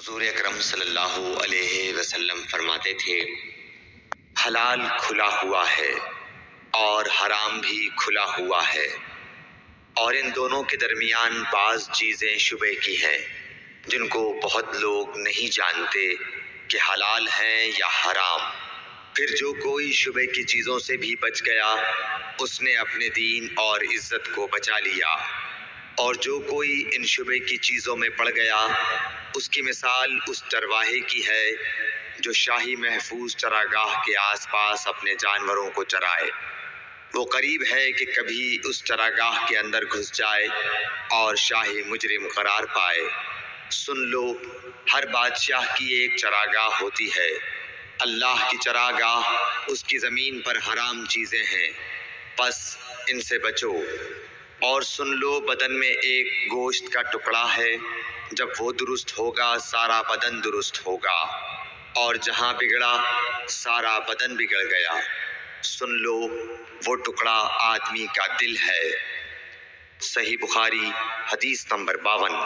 حضور اکرم صلی اللہ علیہ وسلم فرماتے تھے، حلال کھلا ہوا ہے اور حرام بھی کھلا ہوا ہے، اور ان دونوں کے درمیان بعض چیزیں شبہ کی ہیں جن کو بہت لوگ نہیں جانتے کہ حلال ہیں یا حرام۔ پھر جو کوئی شبہ کی چیزوں سے بھی بچ گیا اس نے اپنے دین اور عزت کو بچا لیا، اور جو کوئی ان شبہ کی چیزوں میں پڑ گیا اس کی مثال اس چرواہے کی ہے جو شاہی محفوظ چراگاہ کے آس پاس اپنے جانوروں کو چرائے۔ وہ قریب ہے کہ کبھی اس چراگاہ کے اندر گھس جائے اور شاہی مجرم قرار پائے۔ سن لو، ہر بادشاہ کی ایک چراگاہ ہوتی ہے۔ اللہ کی چراگاہ اس کی زمین پر حرام چیزیں ہیں، پس ان سے بچو۔ اور سن لو، بدن میں ایک گوشت کا ٹکڑا ہے، جب وہ درست ہوگا سارا بدن درست ہوگا، اور جہاں بگڑا سارا بدن بگڑ گیا۔ سن لو، وہ ٹکڑا آدمی کا دل ہے۔ صحیح بخاری حدیث نمبر 52۔